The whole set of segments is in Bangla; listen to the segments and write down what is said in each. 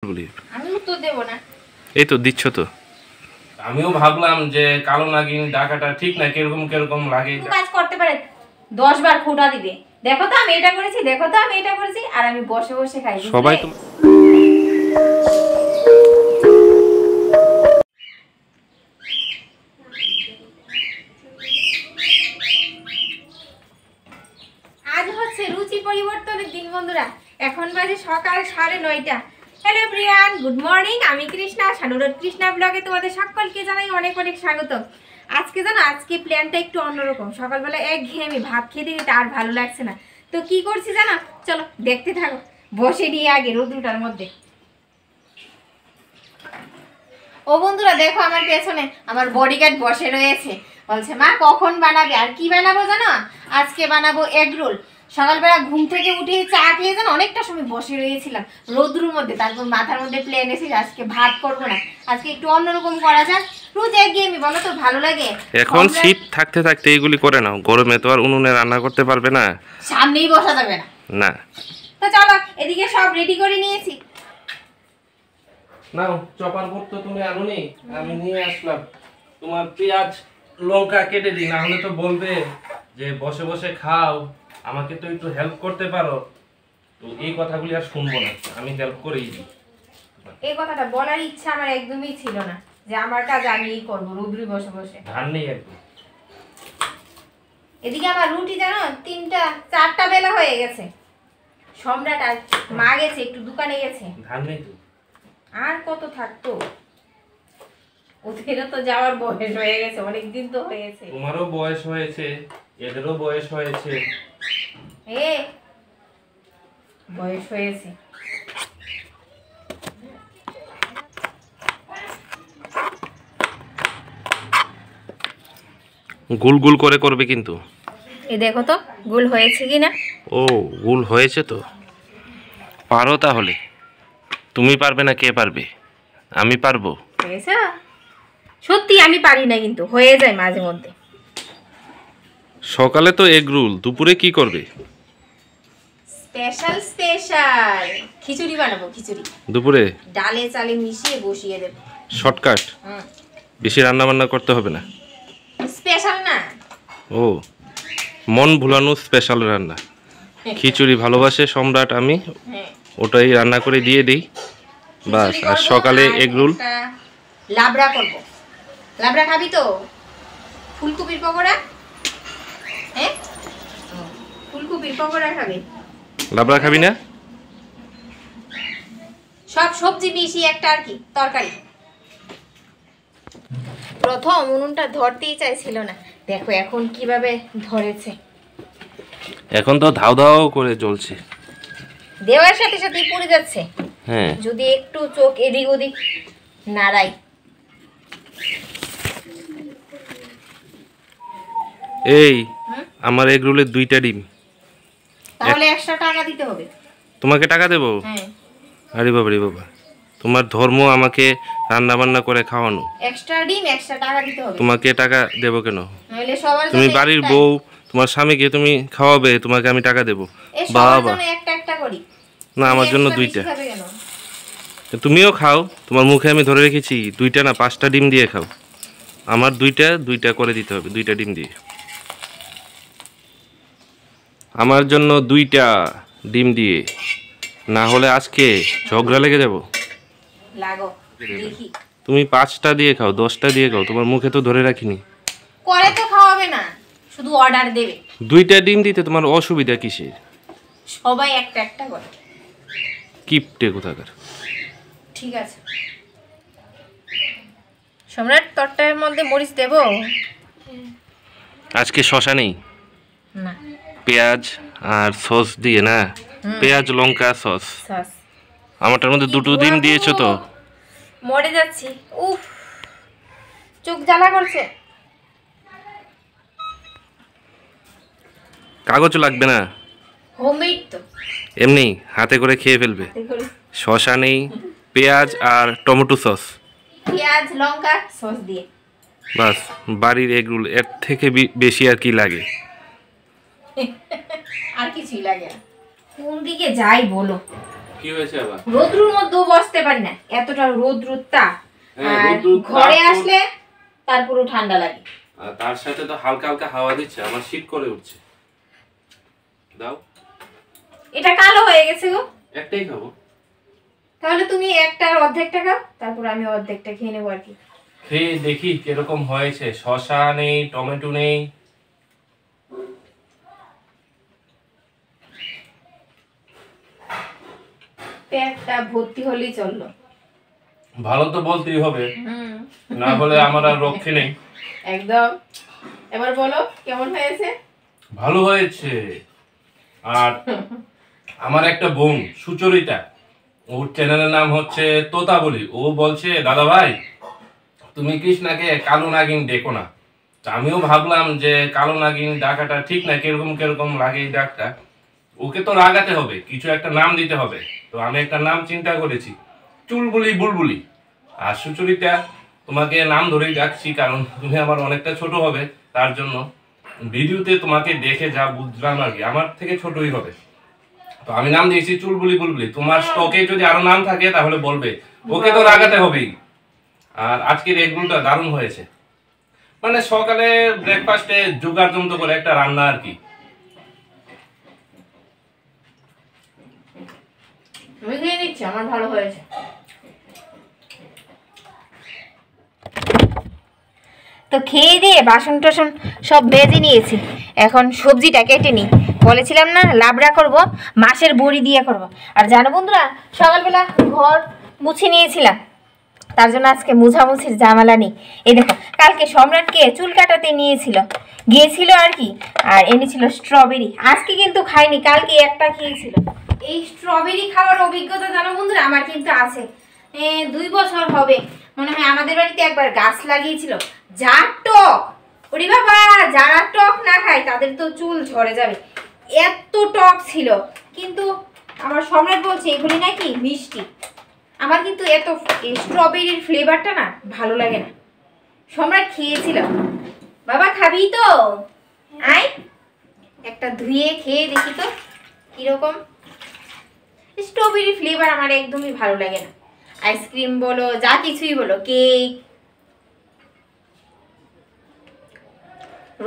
বলি? আমি উত্তর দেব না। এই তো দিচ্ছ তো। আমিও ভাবলাম যে কালো নাগিন ডাকাটা ঠিক না, কিরকম কিরকম লাগে। কাজ করতে পারে 10 বার খোঁটা দিবে, দেখো তো আমি এটা করেছি, দেখো তো আমি এটা করেছি, আর আমি বসে বসে খাই। সবাই তো আজ হচ্ছে রুচি পরিবর্তনের দিন বন্ধুরা। এখন বাজে সকাল 9:30। Hello everyone, good morning. আমি কৃষ্ণা, সানুরোড কৃষ্ণা ব্লগে তোমাদের সকলকে জানাই অনেক অনেক স্বাগত। আজকে জানো, আজকে প্ল্যানটা একটু অন্যরকম। সকালবেলা একঘেয়েমি ভাত খেতে খেতে আর ভালো লাগছে না, তো কি করছি জানো? চলো দেখতে থাকো। বসে নিয়ে আগে রোদ্রুটার মধ্যে। ও বন্ধুরা দেখো, আমার পেছনে আমার বডিগার্ড বসে রয়েছে, বলছে মা কখন বানাবে। আর কি বানাবো জানো? আজকে বানাবো এগ রোল। সকালবেলা ঘুম থেকে উঠে চা খেয়ে জানো অনেকটা সময় বসে রয়েছিলাম রোদ্রুর মধ্যে, তারপর মাথার মধ্যে প্ল্যান এসেছে আজকে ভাত করবো না, আজকে একটু অন্যরকম করা যাক। রোজ একঘেয়েমি বলো তো, ভালো লাগে? এখন শীত থাকতে থাকতে এইগুলি করে নাও, গরমে তো আর উনুনে রান্না করতে পারবে না, সামনেই বসা যাবে না। না তো চলো এদিকে সব রেডি করে নিয়েছি। নাও চপার বোর্ড তো তুমি আনুনি, আমি নিয়ে আসলাম। তোমার পেঁয়াজ লঙ্কা কেটে দিই, না হলে তো বলবে যে বসে বসে খাও, আমাকে তো একটু হেল্প করতে পারো। তো এই কথাগুলি আর শুনবো না, আমি হেল্প করেই দিই। এই কথাটা বলার ইচ্ছা আমার একদমই ছিল না, যে আমার কাজ আমিই করবো রোদ্রু বসে বসে। ধান নেই একদম। এদিকে আমার রুটি জানো 4টা বেলা হয়ে গেছে। সম্রাট আর মা গেছে একটু দোকানে গেছে। ধান নেই তো, আর কত থাকতো, ওদেরও তো যাওয়ার বয়স হয়ে গেছে, অনেকদিন তো হয়েছে। তোমারও বয়স হয়েছে, এদেরও বয়স হয়েছে। বয়স হয়েছে। গোল গোল করে করবে কিন্তু। এই দেখো তো গোল হয়েছে কিনা। ও গোল হয়েছে তো, পারো তাহলে। তুমি পারবে না, কে পারবে? আমি পারবো। হয়েছে সত্যি, আমি পারি না কিন্তু হয়ে যায় মাঝে মধ্যে। সকালে তো এগ রোল, দুপুরে কি করবে? স্পেশাল স্পেশাল খিচুড়ি বানাবো। খিচুড়ি দুপুরে ডালে চালে মিশিয়ে বসিয়ে দেব। শর্টকাট, বেশি রান্না বান্না করতে হবে না। স্পেশাল না, ও মন ভুলানো স্পেশাল রান্না। খিচুড়ি ভালোবাসে সম্রাট, আমি ওটাই রান্না করে দিয়ে দিই বাস। আর সকালে এগ রোল। লাবড়া করব। লাবড়া খাবি তো? ফুলকপির পকোড়া। হ্যাঁ ফুলকপির পকোড়া খাবি? লাবড়া খাবি না? সব সবজি মিশিয়ে একটা আর কি তরকারি। প্রথম উনুনটা ধরতেই চাইছিল না, দেখো এখন কিভাবে ধরেছে। এখন তো ধাও ধাও করে জ্বলছে, দেওয়ার সাথে সাথেই পড়ে যাচ্ছে। হ্যাঁ যদি একটু চোখ এদিক ওদিক নাড়াই। এই আমার এগ রোলের 2টা ডিম, তাহলে 100 টাকা দিতে হবে। তোমাকে টাকা দেবো? হ্যাঁ। আরে বাবা রে বাবা, তোমার ধর্ম আমাকে রান্না বান্না করে খাওয়ানো, এক্সট্রা ডিম 100 টাকা দিতে হবে। তোমাকে টাকা দেবো কেন? নইলে সবার জন্য তুমি বাড়ির বউ, তোমার স্বামীকে তুমি খাওয়াবে, তোমাকে আমি টাকা দেবো? বাবা একটা একটা করি না, আমার জন্য 2টা। তুমিও খাও, তোমার মুখে আমি ধরে রেখেছি 2টা না 5টা ডিম দিয়ে খাও। আমার 2টা করে দিতে হবে, 2টা ডিম দিয়ে। আমার জন্য 2টা ডিম দিয়ে, না হলে আজকে ঝগড়া লেগে যাব। তুমি 5টা দিয়ে খাও, 10টা দিয়ে খাও, তোমার মুখে তো ধরে রাখিনি। করে তো খাওয়াবে না, শুধু অর্ডার দেবে। 2টা ডিম দিতে তোমার অসুবিধা কিসের? সবাই একটা একটা করে। কিপটে কোথাকার। ঠিক আছে সম্রাট, তরটার মধ্যে মরিচ দেব? আজকে শশা নেই, না পেঁয়াজ আর সস দিয়ে না, পেঁয়াজ লঙ্কা সস। আমারটার মধ্যে 2টো ডিম দিয়েছো তো। মরে যাচ্ছি, উফ চোখ জ্বালা করছে। কাগজ লাগবে না, হোমমেড তো, এমনি হাতে করে খেয়ে ফেলবে। শশা নেই, পেঁয়াজ আর টমেটো সস, পেঁয়াজ লঙ্কা সস দিয়ে বাস বাড়ির এগ রোল। এর থেকে বেশি আর কি লাগে? আর কিছুই লাগে না। কোন দিকে যাই বলো, কি হয়েছে আবার? রোদ্রুর মধ্যেও বসতে পারি না, এতটা রোদ্রুর তাপ। হ্যাঁ, আর রোদ্রুর ঘরে তাপ তো- আসলে তারপরও ঠান্ডা লাগে। আর তার সাথে তো হালকা হালকা হাওয়া দিচ্ছে, আমার শীত করে উঠছে। দাও, এটা কালো হয়ে গেছে গো। একটাই খাবো। তাহলে তুমি একটার অর্ধেকটা খাও, তারপর আমি অর্ধেকটা খেয়ে নেবো আর কি। খেয়ে দেখি কিরকম হয়েছে। শসা নেই, টমেটো নেই। পেটটা ভর্তি হলেই চললো। ভালো তো বলতেই হবে, না হলে আমার আর রক্ষে নেই। একদম। এবার বলো কেমন হয়েছে? ভালো হয়েছে। আর আমার একটা বোন সুচরিতা, ওর চ্যানেলের নাম হচ্ছে তোতা বলি, ও বলছে দাদা ভাই তুমি কৃষ্ণাকে কালো নাগিন ডেকো না। তা আমিও ভাবলাম যে কালো নাগিন ডাকাটা ঠিক না, কিরকম কিরকম লাগে এই ডাকটা। ওকে তো রাগাতে হবে, কিছু একটা নাম দিতে হবে। তো আমি একটা নাম চিন্তা করেছি, চুলবুলি বুলবুলি। আর সুচরিতা, তোমাকে নাম ধরেই ডাকছি কারণ তুমি আমার অনেকটা ছোট হবে, তার জন্য ভিডিওতে তোমাকে দেখে যা বুঝলাম আর কি, আমার থেকে ছোটই হবে। তো আমি নাম দিয়েছি চুলবুলি বুলবুলি। তোমার স্টকে যদি আরো নাম থাকে তাহলে বলবে, ওকে তো রাগাতে হবেই। আর আজকের এগগুলোটা দারুণ হয়েছে, মানে সকালে ব্রেকফাস্টে জোগাড় যন্ত্র করে একটা রান্না আর কি। আমি খেয়ে নিচ্ছি, আমার ভালো হয়েছে। তো খেয়ে দিয়ে বাসন টাসন সব বেজে নিয়েছি, এখন সবজিটা কেটে নিই। বলেছিলাম না লাবড়া করব, মাছের বড়ি দিয়ে করব। আর জানো বন্ধুরা, সকালবেলা ঘর মুছে নিয়েছিলাম, তার জন্য আজকে মুছামুছির ঝামেলা নেই। এই দেখো, কালকে সম্রাটকে চুল কাটাতে গিয়েছিল আর কি, আর এনেছিল স্ট্রবেরি। আজকে কিন্তু খাইনি, কালকে একটা খেয়েছিল। এই স্ট্রবেরি খাওয়ার অভিজ্ঞতা জানো বন্ধুরা আমার কিন্তু আছে। 2 বছর হবে মনে হয়। আমাদের বাড়িতে একবার গাছ লাগিয়েছিল, যা টক, ওরে বাবা, যারা টক না খায় তাদের তো চুল ঝরে যাবে, এত টক ছিল। কিন্তু আমার সম্রাট বলছে এগুলি নাকি মিষ্টি। আমার কিন্তু এত স্ট্রবেরির ফ্লেভারটা না ভালো লাগে না। সম্রাট খেয়েছিল, বাবা খাবি তো? আয় একটা ধুয়ে খেয়ে দেখি তো কিরকম। স্ট্রবেরি ফ্লেভার আমার একদমই ভালো লাগে না। আইসক্রিম বলো, যা কিছুই বলো, কেক,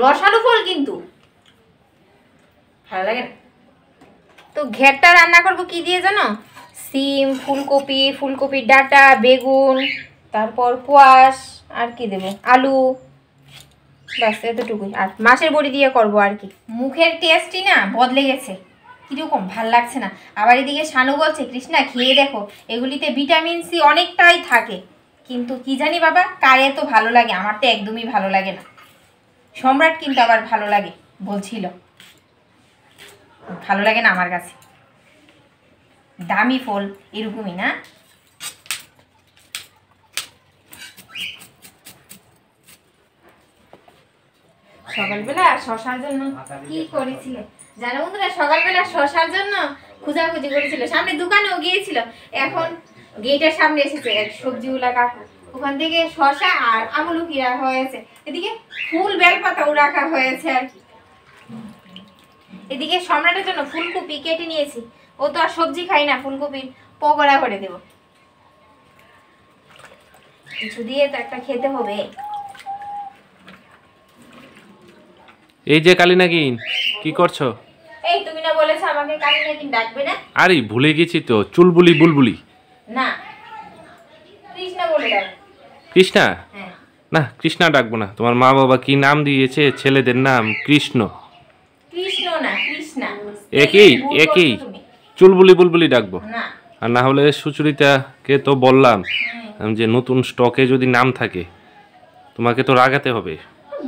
রসালো ফল কিন্তু ভালো লাগে না। তো ঘেরটা রান্না করবো কি দিয়ে জানো? সিম, ফুলকপির ডাঁটা, বেগুন, তারপর কোয়াশ, আর কি দেবো, আলু, ব্যাস এতটুকুই। আর মাছের বড়ি দিয়ে করবো আর কি। মুখের টেস্টই না বদলে গেছে, কিরকম ভাল লাগছে না। আবার এদিকে শানু বলছে কৃষ্ণা খেয়ে দেখো, এগুলিতে ভিটামিন সি অনেকটাই থাকে। কিন্তু কি জানি বাবা, কার এত ভালো লাগে, আমার তো একদমই ভালো লাগে না। সম্রাট কিন্তু আবার ভালো লাগে বলছিল, ভালো লাগে না আমার কাছে। দামি ফল এরকমই না। সকালবেলা শশার জন্য কি করেছিল জানো বন্ধুরা? সকালবেলা শশার জন্য খোঁজাখুঁজি করেছিল, সামনে দোকানেও গিয়েছিল। এখন গেটের সামনে এসেছে এক সবজিওয়ালা কাকু, ওখান থেকে শশা আর আমলকি রাখা হয়েছে, এদিকে ফুল বেলপাতাও রাখা হয়েছে আর কি। এদিকে সম্রাটের জন্য ফুলকপি কেটে নিয়েছি, ও তো আর সবজি খাই না, ফুলকপির পকোড়া করে দেব। কিছু দিয়ে তো একটা খেতে হবে। এই যে কালী নাগিন, কি করছো? এই তুমি না বলেছো আমাকে কালী নাগিন ডাকবে না? আরে ভুলে গেছি তো, চুলবুলি বুলবুলি। না, কৃষ্ণা বলে ডাক। কৃষ্ণা? হ্যাঁ। না, কৃষ্ণা ডাকবো না। তোমার মা বাবা কি নাম দিয়েছে ছেলেদের নাম? কৃষ্ণ। কৃষ্ণ না, কৃষ্ণা। একই চুলবুলি বুলবুলি ডাকবো। না। আর না হলে সুচরিতাকে তো বললাম যে নতুন স্টকে যদি নাম থাকে তোমাকে তো রাগাতে হবে।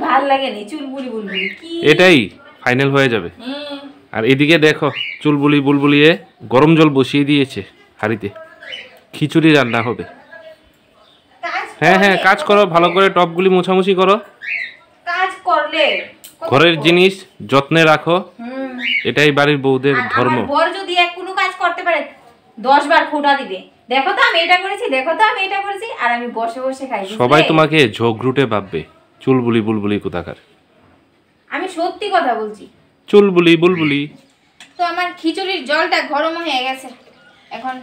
ভাল লাগে না চুলবুলি বুলবুলি, কি এটাই ফাইনাল হয়ে যাবে। আর এদিকে দেখো, চুলবুলি বুলবুলিয়ে গরম জল বসিয়ে দিয়েছে হাঁড়িতে, খিচুড়ি রান্না হবে। হ্যাঁ হ্যাঁ, কাজ করো, ভালো করে টপগুলি মোছামুছি করো। কাজ করলে ঘরের জিনিস যত্নে রাখো, এটাই বাড়ির বউদের ধর্ম। আমার বর যদি কোনো কাজ করতে পারে 10 বার খোঁটা দিবে, দেখো তো আমি এটা করেছি, দেখো তো আমি এটা করেছি, আর আমি বসে বসে খাই। সবাই তোমাকে ঝগড়ুটে ভাববে, চুলবুলি বুলবুলি কোথাকার। আমি সত্যি কথা বলছি। চুলবুলি বুলবুলি। তো আমার খিচুড়ির জলটা গরম হয়ে গেছে, এখন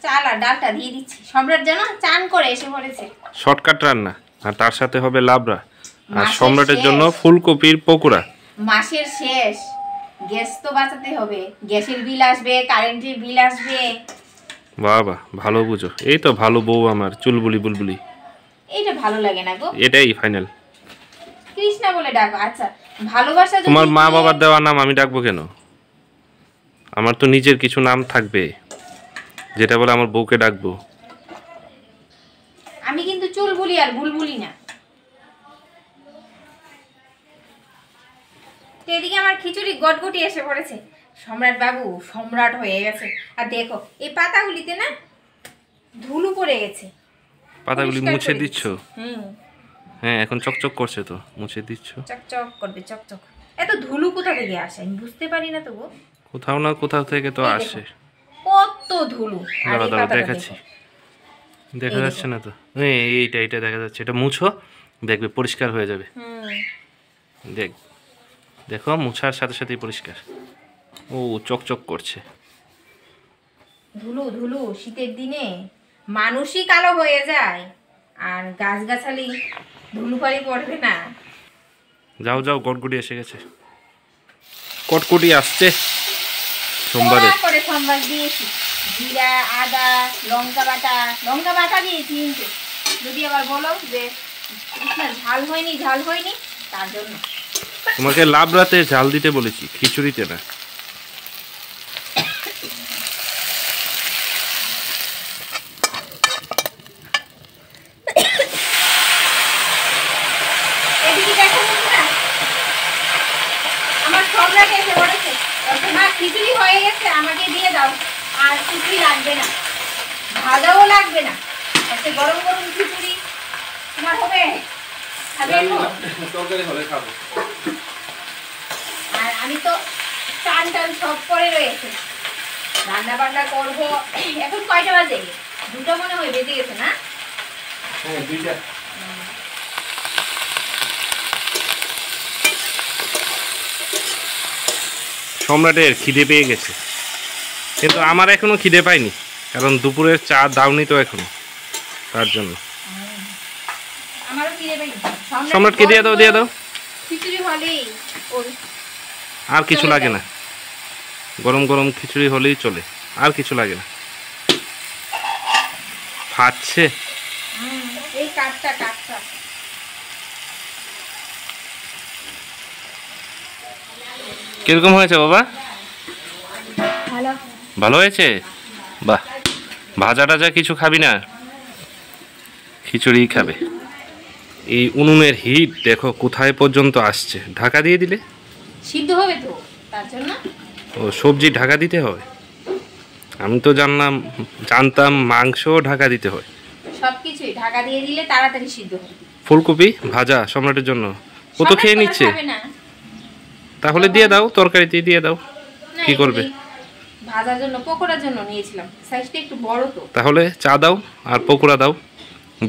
চাল আর ডালটা দিয়ে দিচ্ছি। সম্রাট যেন চান করে এসে পড়েছে। শর্টকাট রান্না, আর তার সাথে হবে লাবড়া, আর মাসের সম্রাটের শেষ। জন্য ফুলকপির পকোড়া। মাসের শেষ, গ্যাস তো বাঁচাতে হবে। গ্যাসের বিল আসবে, কারেন্টের বিল আসবে। বাবা ভালো বুঝো, এই তো ভালো বউ আমার, চুলবুলি বুলবুলি। এইটা ভালো লাগে না গো, এটাই ফাইনাল। কৃষ্ণা বলে ডাকো। আচ্ছা, ভালোবাসা যদি তোমার মা দিয়ে- বাবার দেওয়া নাম আমি ডাকবো কেন? আমার তো নিজের কিছু নাম থাকবে, যেটা বলে আমার বউকে ডাকবো। আমি কিন্তু চুলবুলি আর বুলবুলি না। তো এদিকে আমার খিচুড়ি গটগটি এসে পড়েছে। সম্রাট বাবু সম্রাট হয়ে গেছে। আর দেখো এই পাতাগুলিতে না ধুলো পড়ে গেছে। পাতাগুলি পরিষ্কার মুছে করে দিচ্ছ? হুম, হ্যাঁ, এখন চকচক করছে তো, মুছে দিচ্ছ। চকচক করবে চকচক। এত ধুলো কোথা থেকে আসে আমি বুঝতে পারি না তো গো। কোথাও না কোথাও থেকে তো এই দেখো, আসে। কত ধুলো। আর দাঁড়া এই দাঁড়া পাতাটা দেখাচ্ছি। দেখো। দেখা এই যাচ্ছে না তো? এইটা দেখা যাচ্ছে। এটা মুছো, দেখবে পরিষ্কার হয়ে যাবে। হুম, দেখো মুছার সাথে সাথেই পরিষ্কার। ও চকচক করছে। ধুলো ধুলো শীতের দিনে মানুষই কালো হয়ে যায়, আর গাছগাছালি ধুলো পাড়ি পড়বে না। যাও যাও, গটগুটি এসে গেছে। কটকটি আসছে সোমবারে। কড়া করে সম্বাস দিয়েছি, জিরা আদা লঙ্কা বাটা দিয়েছি। কিন্তু যদি আবার বলো যে কৃষ্ণা ঝাল হয়নি তার জন্য। তোমাকে লাবড়াতে ঝাল দিতে বলেছি, খিচুড়িতে না। এদিকে দেখো বন্ধুরা, আমার সম্রাট এসে পড়েছে। বলছে, মা খিচুড়ি হয়ে গেছে, আমাকে দিয়ে দাও। আর খিচুড়ি লাগবে না, ভাজাও লাগবে না, আজকে গরম গরম খিচুড়ি তোমার হবে। খাবে এখন? তরকারি হলে খাবো। আর আমি তো চান সব করে রয়েছে, রান্না বান্না করবো। এখন কয়টা বাজে? 2টা মনে হয় বেজে গেছে না? হ্যাঁ, 2টা। সম্রাটের খিদে পেয়ে গেছে, কিন্তু আমার এখনো খিদে পাইনি, কারণ দুপুরের চা দাওনি তো এখনো, তার জন্য। আমারও কিনে পাই। সম্রাটকে দিয়ে দাও, দিয়ে দাও। খিচুড়ি হলেই ওর আর কিছু চলে লাগে যায়। না, গরম গরম খিচুড়ি হলেই চলে, আর কিছু লাগে না। ফাটছে। এই কাঠটা কিরকম হয়েছে বাবা? ভালো। ভালো হয়েছে? বাহ। ভাজা টাজা কিছু খাবি না, খিচুড়ি খাবে। এই উনুনের হিট দেখো কোথায় পর্যন্ত আসছে। ঢাকা দিয়ে দিলে? সিদ্ধ হবে তো, তার জন্য। ও, সবজি ঢাকা দিতে হয়? আমি তো জানতাম মাংস ঢাকা দিতে হয়। সবকিছুই ঢাকা দিয়ে দিলে তাড়াতাড়ি সিদ্ধ হবে। ফুলকপি ভাজা সম্রাটের জন্য, ও তো খেয়ে নিচ্ছে। খাবে না। তাহলে দিয়ে দাও, তরকারিতে দিয়ে দাও। না, কি করবে? এমনি ভাজার জন্য, পকোড়ার জন্য নিয়েছিলাম। সাইজটা একটু বড় তো। তাহলে চা দাও আর পকোড়া দাও।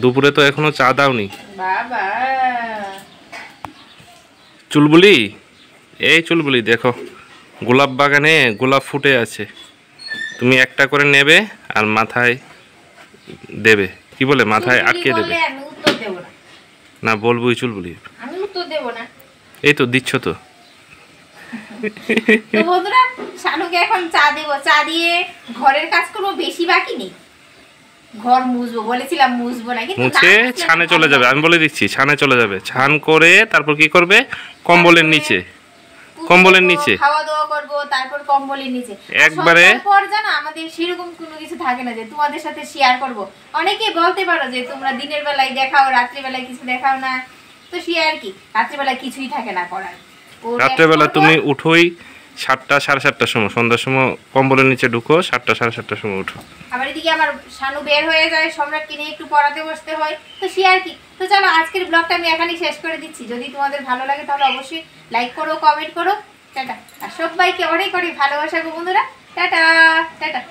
দুপুরে তো এখনো চা দাওনি। বাবা, চুলবুলি, এই চুলবুলি দেখো, গোলাপ বাগানে গোলাপ ফুটে আছে। তুমি একটা করে নেবে আর মাথায় দেবে, কি বলে, মাথায় চুলবুলি আটকে দেবে। বললে আমি উত্তর দেব না। না, বলবোই চুলবুলি। আমি উত্তর দেব না। এই তো দিচ্ছ তো। তো বন্ধুরা, শানুকে এখন চা দেবো। চা দিয়ে ঘরের কাজ করবো, বেশি বাকি নেই। ঘর মুছবো বলেছিলাম, মুছবো না, কিন্তু মুছে না মুছলে ছানে ভালো চলে যাবে, লাগে। আমি বলে দিচ্ছি, ছানে চলে যাবে। ছান করে তারপর কি করবে? কম্বলের নিচে, পুজো কম্বলের করবো, নিচে। খাওয়া দাওয়া করবো, তারপর কম্বলের নিচে। একবারে। সন্ধ্যার পর জানো আমাদের সেরকম কোনো কিছু থাকে না যে তোমাদের সাথে শেয়ার করব। অনেকেই বলতে পারো যে তোমরা দিনের বেলায় দেখাও, রাত্রি বেলায় কিছু দেখাও না। তো শেয়ার কি, রাত্রি বেলায় কিছুই থাকে না করার। রাত্রেবেলা তুমি উঠোই 7টা সাড়ে 7টার সময়, সন্ধ্যার সময় কম্বলের নিচে ঢুকো, 7টা সাড়ে 7টার সময় উঠো। আবার এদিকে আমার শানু বের হয়ে যায়, সম্রাটকে নিয়ে একটু পড়াতে বসতে হয়। তো শেয়ার কি। তো চলো আজকের ব্লগটা আমি এখানেই শেষ করে দিচ্ছি। যদি তোমাদের ভালো লাগে তাহলে অবশ্যই লাইক করো, কমেন্ট করো। টাটা। আর সবাইকে অনেক অনেক ভালোবাসা গো বন্ধুরা। Tata tata.